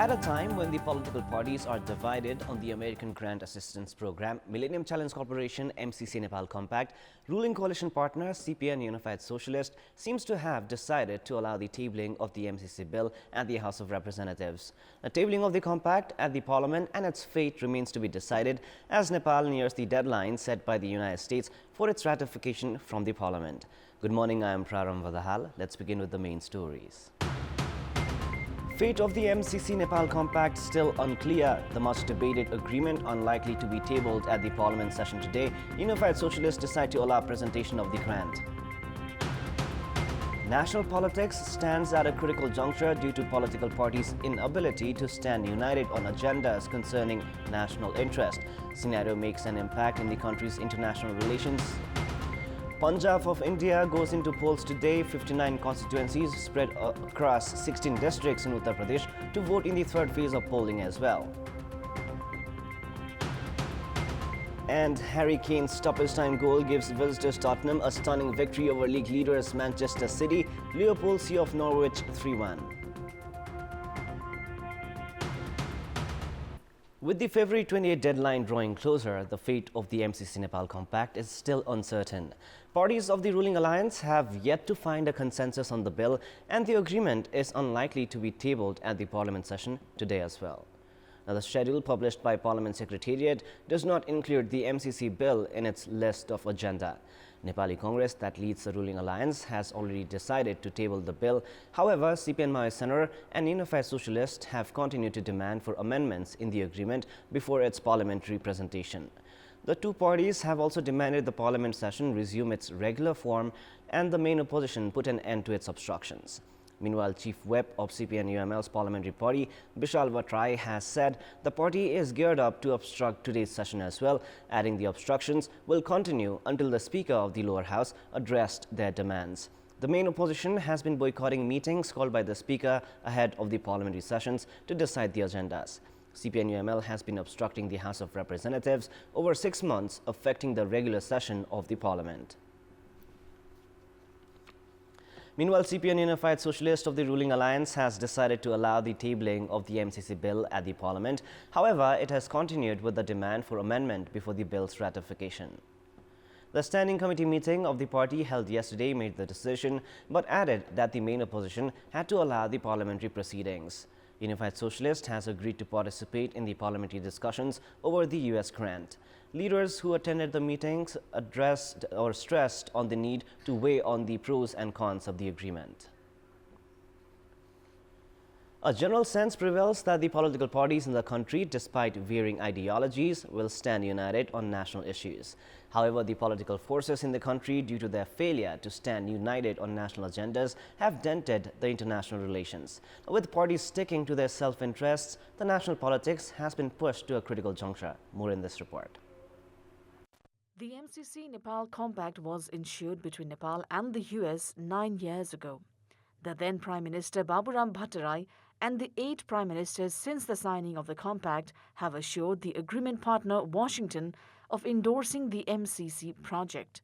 At a time when the political parties are divided on the American Grant Assistance Program, Millennium Challenge Corporation MCC Nepal Compact, ruling coalition partner CPN Unified Socialist seems to have decided to allow the tabling of the MCC bill at the House of Representatives. The tabling of the compact at the Parliament and its fate remains to be decided as Nepal nears the deadline set by the United States for its ratification from the Parliament. Good morning, I am Praram Vadahal. Let's begin with the main stories. Fate of the MCC Nepal Compact still unclear. The much debated agreement unlikely to be tabled at the Parliament session today. Unified Socialists decide to allow presentation of the grant. National politics stands at a critical juncture due to political parties' inability to stand united on agendas concerning national interest. Scenario makes an impact in the country's international relations. Punjab of India goes into polls today. 59 constituencies spread across 16 districts in Uttar Pradesh to vote in the third phase of polling as well. And Harry Kane's stoppage time goal gives visitors Tottenham a stunning victory over league leaders Manchester City. Liverpool see off Norwich 3-1. With the February 28 deadline drawing closer, the fate of the MCC Nepal Compact is still uncertain. Parties of the ruling alliance have yet to find a consensus on the bill, and the agreement is unlikely to be tabled at the Parliament session today as well. Now, the schedule published by Parliament Secretariat does not include the MCC bill in its list of agenda. Nepali Congress, that leads the ruling alliance, has already decided to table the bill. However, CPN Maoist Center and Unified Socialists have continued to demand for amendments in the agreement before its parliamentary presentation. The two parties have also demanded the parliament session resume its regular form and the main opposition put an end to its obstructions. Meanwhile, Chief Whip of CPN-UML's parliamentary party, Bishal Vatrai, has said the party is geared up to obstruct today's session as well, adding the obstructions will continue until the Speaker of the lower house addressed their demands. The main opposition has been boycotting meetings called by the Speaker ahead of the parliamentary sessions to decide the agendas. CPN-UML has been obstructing the House of Representatives over 6 months, affecting the regular session of the parliament. Meanwhile, CPN Unified Socialist of the ruling alliance has decided to allow the tabling of the MCC bill at the Parliament. However, it has continued with the demand for amendment before the bill's ratification. The standing committee meeting of the party held yesterday made the decision, but added that the main opposition had to allow the parliamentary proceedings. Unified Socialist has agreed to participate in the parliamentary discussions over the US grant. Leaders who attended the meetings addressed or stressed on the need to weigh on the pros and cons of the agreement. A general sense prevails that the political parties in the country, despite varying ideologies, will stand united on national issues. However, the political forces in the country, due to their failure to stand united on national agendas, have dented the international relations. With parties sticking to their self-interests, the national politics has been pushed to a critical juncture. More in this report. The MCC Nepal Compact was insured between Nepal and the US 9 years ago. The then Prime Minister Baburam Bhattarai and the 8 Prime Ministers since the signing of the compact have assured the agreement partner Washington of endorsing the MCC project.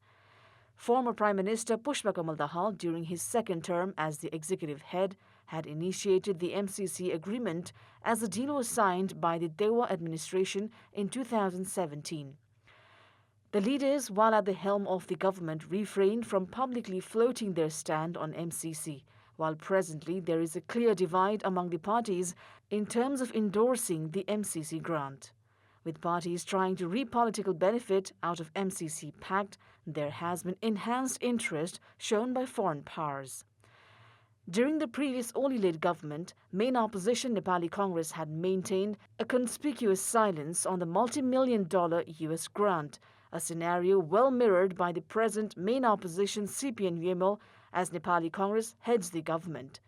Former Prime Minister Pushpa Kamal Dahal, during his second term as the executive head, had initiated the MCC agreement as the deal was signed by the Dewa administration in 2017. The leaders, while at the helm of the government, refrained from publicly floating their stand on MCC, while presently there is a clear divide among the parties in terms of endorsing the MCC grant. With parties trying to reap political benefit out of MCC pact, there has been enhanced interest shown by foreign powers. During the previous Oli-led government, main opposition Nepali Congress had maintained a conspicuous silence on the multi-million-dollar US grant, a scenario well mirrored by the present main opposition CPN-UML as Nepali Congress heads the government.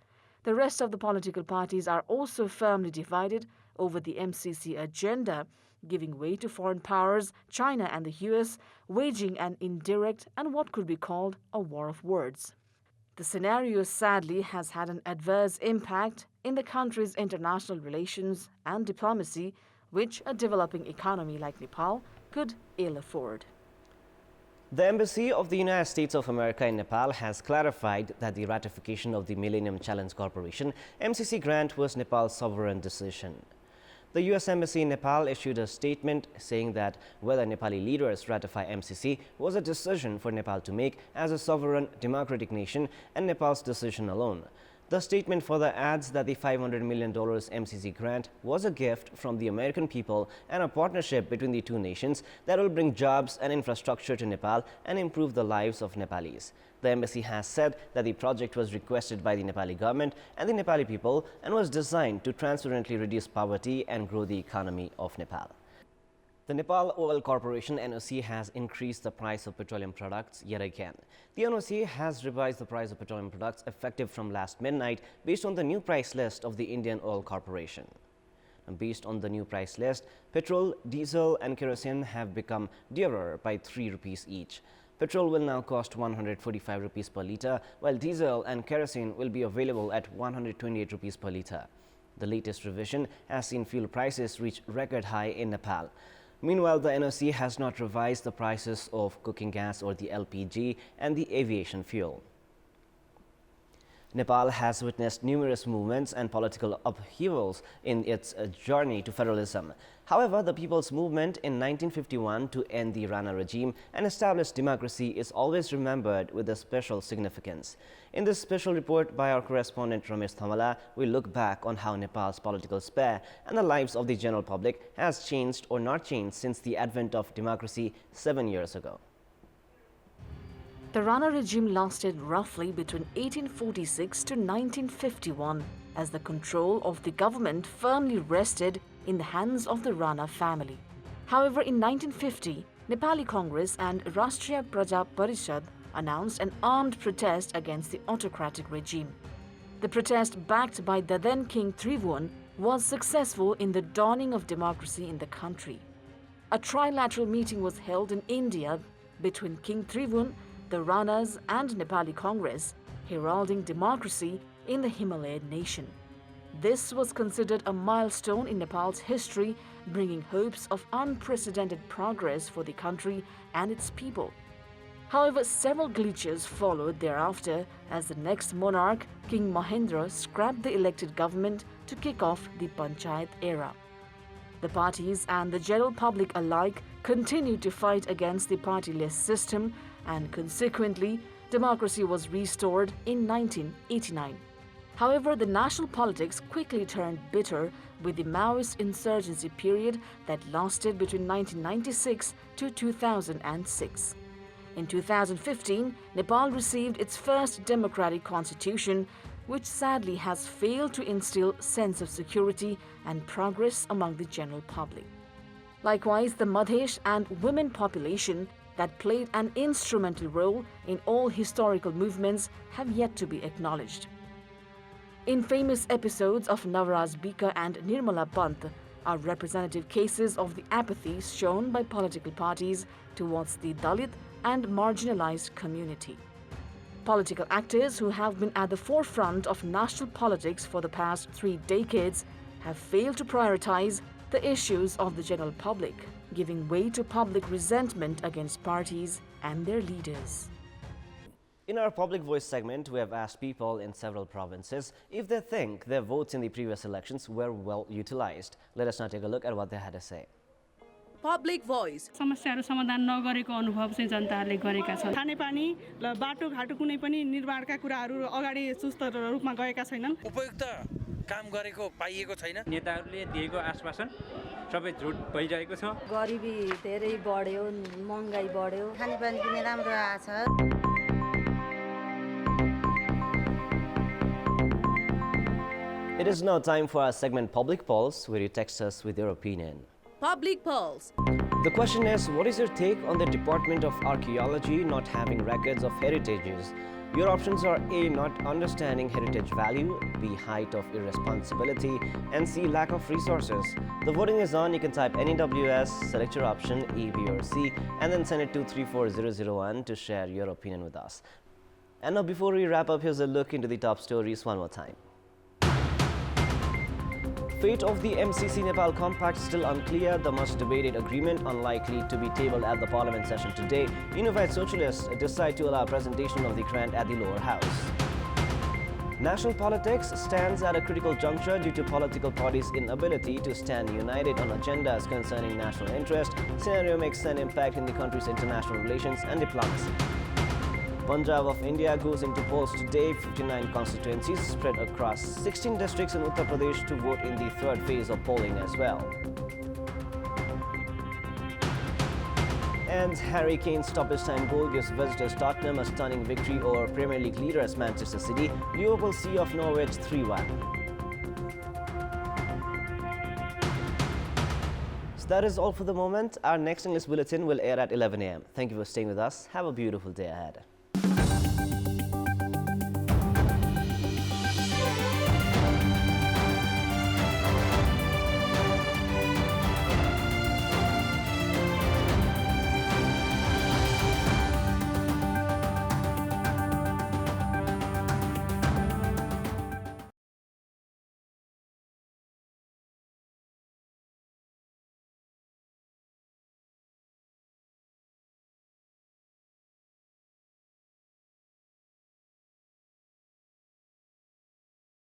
The rest of the political parties are also firmly divided over the MCC agenda, giving way to foreign powers, China and the US, waging an indirect and what could be called a war of words. The scenario sadly has had an adverse impact in the country's international relations and diplomacy, which a developing economy like Nepal could ill afford. The Embassy of the United States of America in Nepal has clarified that the ratification of the Millennium Challenge Corporation (MCC) grant was Nepal's sovereign decision. The U.S. Embassy in Nepal issued a statement saying that whether Nepali leaders ratify MCC was a decision for Nepal to make as a sovereign democratic nation and Nepal's decision alone. The statement further adds that the $500 million MCC grant was a gift from the American people and a partnership between the two nations that will bring jobs and infrastructure to Nepal and improve the lives of Nepalis. The embassy has said that the project was requested by the Nepali government and the Nepali people and was designed to transparently reduce poverty and grow the economy of Nepal. The Nepal Oil Corporation (NOC) has increased the price of petroleum products yet again. The NOC has revised the price of petroleum products effective from last midnight based on the new price list of the Indian Oil Corporation. And based on the new price list, petrol, diesel and kerosene have become dearer by 3 rupees each. Petrol will now cost 145 rupees per litre, while diesel and kerosene will be available at 128 rupees per litre. The latest revision has seen fuel prices reach record high in Nepal. Meanwhile, the NOC has not revised the prices of cooking gas or the LPG and the aviation fuel. Nepal has witnessed numerous movements and political upheavals in its journey to federalism. However, the People's Movement in 1951 to end the Rana regime and establish democracy is always remembered with a special significance. In this special report by our correspondent Ramesh Thamala, we look back on how Nepal's political sphere and the lives of the general public has changed or not changed since the advent of democracy 7 years ago. The Rana regime lasted roughly between 1846 to 1951 as the control of the government firmly rested in the hands of the Rana family. However, in 1950, Nepali Congress and Rashtriya Praja Parishad announced an armed protest against the autocratic regime. The protest, backed by the then King Tribhuvan, was successful in the dawning of democracy in the country. A trilateral meeting was held in India between King Tribhuvan, the Ranas and Nepali Congress, heralding democracy in the Himalayan nation. This was considered a milestone in Nepal's history, bringing hopes of unprecedented progress for the country and its people. However, several glitches followed thereafter as the next monarch, King Mahendra, scrapped the elected government to kick off the Panchayat era. The parties and the general public alike continued to fight against the partyless system, and consequently, democracy was restored in 1989. However, the national politics quickly turned bitter with the Maoist insurgency period that lasted between 1996 to 2006. In 2015, Nepal received its first democratic constitution, which sadly has failed to instill sense of security and progress among the general public. Likewise, the Madhesh and women population that played an instrumental role in all historical movements have yet to be acknowledged. In famous episodes of Navraj Bika and Nirmala Pant are representative cases of the apathy shown by political parties towards the Dalit and marginalized community. Political actors who have been at the forefront of national politics for the past 3 decades have failed to prioritize the issues of the general public, giving way to public resentment against parties and their leaders. In our Public Voice segment, we have asked people in several provinces if they think their votes in the previous elections were well utilized. Let us now take a look at what they had to say. Public Voice. समस्याहरू समाधान नगरेको अनुभव चाहिँ जनताले गरेका छन्। खानेपानी र बाटोघाटो कुनै पनि निर्माणका कुराहरू अगाडि सुस्त रूपमा गएका छैनन्। उपयुक्त काम गरेको पाइएको छैन। नेताहरूले दिएको आश्वासन सबै झुट भइरहेको छ। गरिबी धेरै बढ्यो, महँगाई बढ्यो, खानेपानी पनि राम्रो आछ। It is now time for our segment Public Pulse, where you text us with your opinion. Public Pulse. The question is, what is your take on the Department of Archaeology not having records of heritages? Your options are A. Not understanding heritage value, B. Height of irresponsibility, and C. Lack of resources. The voting is on. You can type NEWS, select your option A, B or C, and then send it to 34001 to share your opinion with us. And now before we wrap up, here's a look into the top stories one more time. fate of the MCC Nepal Compact still unclear. The much debated agreement unlikely to be tabled at the Parliament session today. Unified Socialists decide to allow presentation of the grant at the lower house. National politics stands at a critical juncture due to political parties' inability to stand united on agendas concerning national interest. Scenario makes an impact in the country's international relations and diplomacy. Punjab of India goes into polls today. 59 constituencies spread across 16 districts in Uttar Pradesh to vote in the third phase of polling as well. And Harry Kane's stoppage time goal gives visitors Tottenham a stunning victory over Premier League leaders Manchester City. Liverpool see off Norwich 3-1. So that is all for the moment. Our next English bulletin will air at 11 a.m. Thank you for staying with us. Have a beautiful day ahead.